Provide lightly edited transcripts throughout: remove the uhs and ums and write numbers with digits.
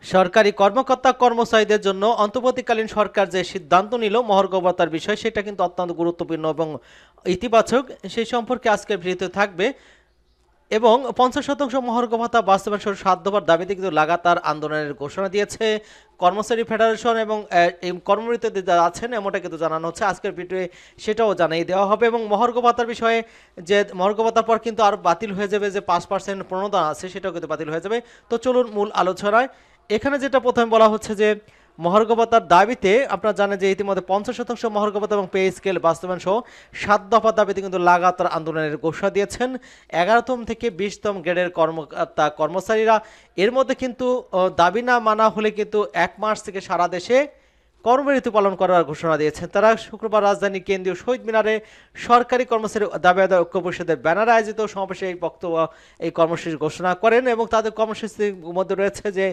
সরকারি কর্মকর্তা কর্মচারীদের জন্য অন্তর্বর্তীকালীন সরকার যে সিদ্ধান্ত নিল মহার্ঘ ভাতার বিষয়, সেটা কিন্তু অত্যন্ত গুরুত্বপূর্ণ এবং ইতিবাচক। সেই সম্পর্কে আজকের ভিডিওতে থাকবে। এবং 50% মহার্ঘ ভাতা বাস্তবায়ন সহ 7 দফার দাবিতে কিন্তু লাগাতার আন্দোলনের ঘোষণা দিয়েছে কর্মচারী ফেডারেশন এবং এই কর্মরতদের যারা আছেন, এমনটা কিন্তু জানানো হচ্ছে আজকের ভিডিওয়ে, সেটাও জানিয়ে দেওয়া হবে। এবং মহার্ঘ ভাতার বিষয়ে যে মহার্ঘ ভাতার পর কিন্তু আর বাতিল হয়ে যাবে যে 5% প্রণোদনা আছে, সেটাও কিন্তু বাতিল হয়ে যাবে। তো চলুন মূল আলোচনায়। এখানে যেটা প্রথমে বলা হচ্ছে যে মহার্ঘ ভাতার দাবিতে আপনারা জানেন যে ইতিমধ্যে 50% মহার্ঘ ভাতা এবং পে স্কেল বাস্তবায়ন সহ 7 দফা দাবিতে কিন্তু লাগাতার আন্দোলনের ঘোষণা দিয়েছেন 11তম থেকে 20তম গ্রেডের কর্মচারীরা। এর মধ্যে কিন্তু দাবি না মানা হলে কিন্তু 1 মার্চ থেকে সারা দেশে কর্মবিরতি পালন করার ঘোষণা দিয়েছেন তারা। শুক্রবার রাজধানী কেন্দ্রীয় শহীদ মিনারে সরকারি কর্মচারী দাবি আদায় ঐক্য পরিষদের ব্যানারে আয়োজিত সমাবেশে এই বক্তব্য এই কর্মসূচি ঘোষণা করেন। এবং তাদের কর্মসূচির মধ্যে রয়েছে যে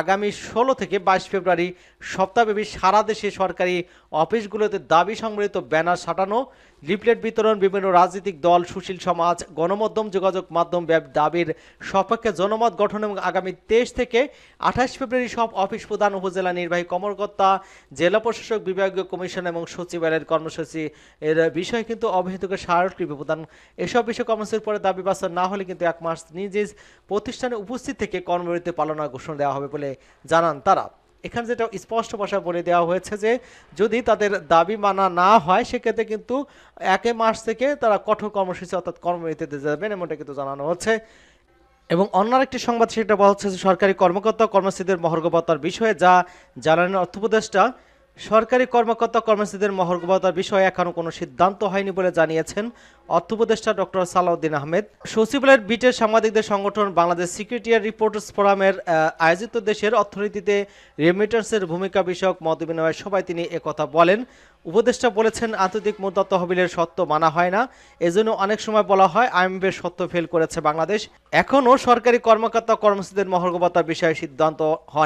আগামী 16 থেকে 22 ফেব্রুয়ারি সপ্তাহব্যাপী সারা দেশে সরকারি অফিসগুলোতে দাবি সংবলিত ব্যানার সাঁটানো, লিফলেট বিতরণ, বিভিন্ন রাজনৈতিক দল, সুশীল সমাজ, গণমাধ্যম, যোগাযোগ মাধ্যম দাবির সপক্ষে জনমত গঠন এবং আগামী 23 থেকে 28 ফেব্রুয়ারি সব অফিস প্রধান, উপজেলা নির্বাহী কর্মকর্তা, জেলা প্রশাসক, বিভাগীয় কমিশন এবং সচিবালয়ের কর্মসূচি এর বিষয়ে কিন্তু অবহিতকে স্মারকলিপি প্রদান। এসব বিষয়ে কর্মসূচির পরে দাবি বাস্তবায়ন না হলে কিন্তু 1 মার্চ নিজ নিজ প্রতিষ্ঠানে উপস্থিত থেকে কর্মবিরতি পালনের ঘোষণা দেওয়া হবে বলে জানান তারা। এখানে যেটা স্পষ্ট ভাষায় বলে দেওয়া হয়েছে যে যদি তাদের দাবি মানা না হয় সেক্ষেত্রে কিন্তু 1 মার্চ থেকে তারা কঠোর কর্মসূচি অর্থাৎ কর্মবিরতিতে যাবেন, এমনটা কিন্তু জানানো হচ্ছে। এবং অন্য আরেকটি সংবাদ, সেটা বলা হচ্ছে যে সরকারি কর্মকর্তা কর্মচারীদের মহার্ঘ ভাতার বিষয়ে যা জানালেন অর্থ উপদেষ্টা। সরকারি কর্মকর্তা কর্মচারীদের মহার্ঘ ভাতার বিষয়ে এখনও কোনো সিদ্ধান্ত হয়নি বলে জানিয়েছেন অর্থ উপদেষ্টা ডক্টর সালাউদ্দিন আহমেদ। সচিবালয়ের বিটের সাংবাদিকদের সংগঠন বাংলাদেশ সিকিউরিটি রিপোর্টার্স ফোরামের আয়োজিত দেশের অর্থনীতিতে রেমিটেন্সের ভূমিকা বিষয়ক মত বিনিময়ের সভায় তিনি একথা বলেন। উপদেষ্টা বলেছেন, আন্তর্জাতিক মুদ্রা তহবিলের শর্ত মানা হয় না, এজন্য অনেক সময় বলা হয় আইএমএফের শর্ত ফেল করেছে বাংলাদেশ। এখনও সরকারি কর্মকর্তা কর্মচারীদের মহার্ঘ ভাতার বিষয়ে সিদ্ধান্ত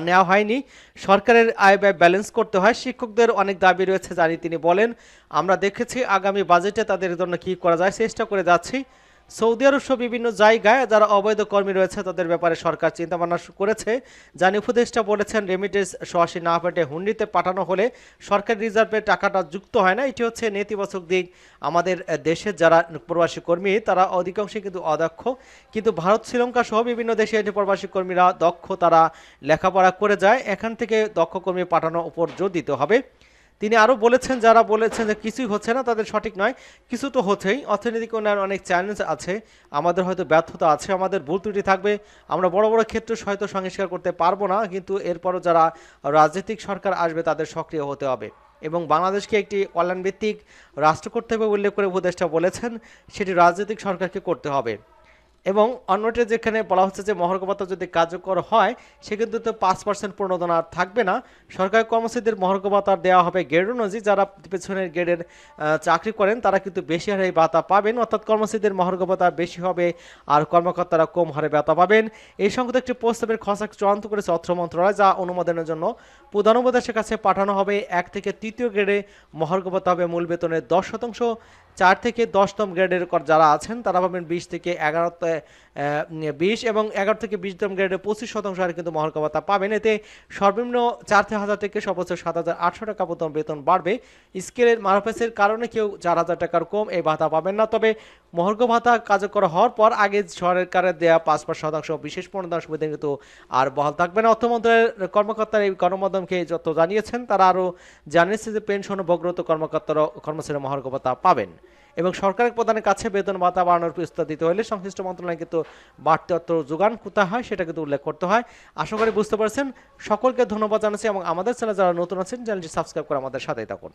নেওয়া হয়নি। সরকারের আয় ব্যয় ব্যালেন্স করতে হয়, শিক্ষকদের অনেক দাবি রয়েছে জানি তিনি বলেন। আমরা দেখেছি আগামী বাজেটে তাদের জন্য কি করা যায় চেষ্টা করে যাচ্ছি। সৌদি আরব সহ বিভিন্ন জায়গায় যারা অবৈধ কর্মী রয়েছে তাদের ব্যাপারে সরকার চিন্তাভাবনা করেছে জানি উপদেষ্টা বলেছেন। রেমিটেন্স সরাসরি না পেটে হুন্ডিতে পাঠানো হলে সরকারি রিজার্ভে টাকাটা যুক্ত হয় না, এটি হচ্ছে নেতিবাচক দিক। আমাদের দেশের যারা প্রবাসী কর্মী তারা অধিকাংশই কিন্তু অদক্ষ, কিন্তু ভারত, শ্রীলঙ্কা সহ বিভিন্ন দেশে প্রবাসী কর্মীরা দক্ষ, তারা লেখাপড়া করে যায়। এখান থেকে দক্ষ কর্মী পাঠানোর উপর জোর দিতে হবে। তিনি আরও বলেছেন, যারা বলেছেন যে কিছুই হচ্ছে না তাদের সঠিক নয়, কিছু তো হচ্ছেই। অর্থনৈতিক উন্নয়নের অনেক চ্যালেঞ্জ আছে, আমাদের হয়তো ব্যর্থতা আছে, আমাদের ভুল ত্রুটি থাকবে, আমরা বড় বড় ক্ষেত্রে হয়তো সংস্কার করতে পারবো না, কিন্তু এরপরও যারা রাজনৈতিক সরকার আসবে তাদের সক্রিয় হতে হবে এবং বাংলাদেশকে একটি কল্যাণভিত্তিক রাষ্ট্র করতে হবে উল্লেখ করে উপদেষ্টা বলেছেন সেটি রাজনৈতিক সরকারকে করতে হবে। এবং অন্যটি যেখানে বলা হচ্ছে যে মহার্ঘ ভাতা যদি কার্যকর হয় সেক্ষেত্রে তো 5% প্রণোদনা থাকবে না, সরকারি কর্মচারীদের মহার্ঘ ভাতা দেওয়া হবে গ্রেড অনুযায়ী। যারা পেছনের গ্রেডের চাকরি করেন তারা কিন্তু বেশি হারে ভাতা পাবেন, অর্থাৎ কর্মচারীদের মহার্ঘ ভাতা বেশি হবে আর কর্মকর্তারা কম হারে ভাতা পাবেন। এই সংক্রান্ত একটি প্রস্তাবের খসড়া চূড়ান্ত করেছে অর্থ মন্ত্রণালয়, যা অনুমোদনের জন্য প্রধান উপদেষ্টার কাছে পাঠানো হবে। 1 থেকে 3য় গ্রেডে মহার্ঘ ভাতা হবে মূল বেতনের 10%, 4 থেকে 10তম গ্রেডের যারা আছেন তারা পাবেন 20 থেকে 20 এবং 11 থেকে 20তম গ্রেডে 25% হারে কিন্তু মহার্ঘ ভাতা পাবেন। এতে সর্বনিম্ন 4,000 থেকে সর্বোচ্চ 7,800 টাকা পর্যন্ত বেতন বাড়বে। স্কেলের মারফেসের কারণে কেউ 4,000 টাকার কম এই ভাতা পাবেন না। তবে মহার্ঘ ভাতা কার্যকর হওয়ার পর আগে সরকারের দেওয়া 5% বিশেষ প্রণোদনা সুবিধা কিন্তু আর বহাল থাকবে না। অর্থ মন্ত্রণালয়ের কর্মকর্তারা এই গণমাধ্যমকে যত জানিয়েছেন, তারা আরও জানিয়েছে যে পেনশন ও ভোগ্যরত কর্মকর্তারা কর্মচারী মহার্ঘ ভাতা পাবেন এবং সরকারের প্রধানের কাছে বেতন ভাতা বাড়ানোর প্রস্তাব দিতে হলে সংশ্লিষ্ট মন্ত্রণালয় কিন্তু বাড়তি অর্থ যোগান কোথায় হয় সেটা কিন্তু উল্লেখ করতে হয়। আশা করি বুঝতে পারছেন। সকলকে ধন্যবাদ জানাচ্ছি এবং আমাদের চ্যানেলে যারা নতুন আছেন চ্যানেলটি সাবস্ক্রাইব করে আমাদের সাথেই থাকুন।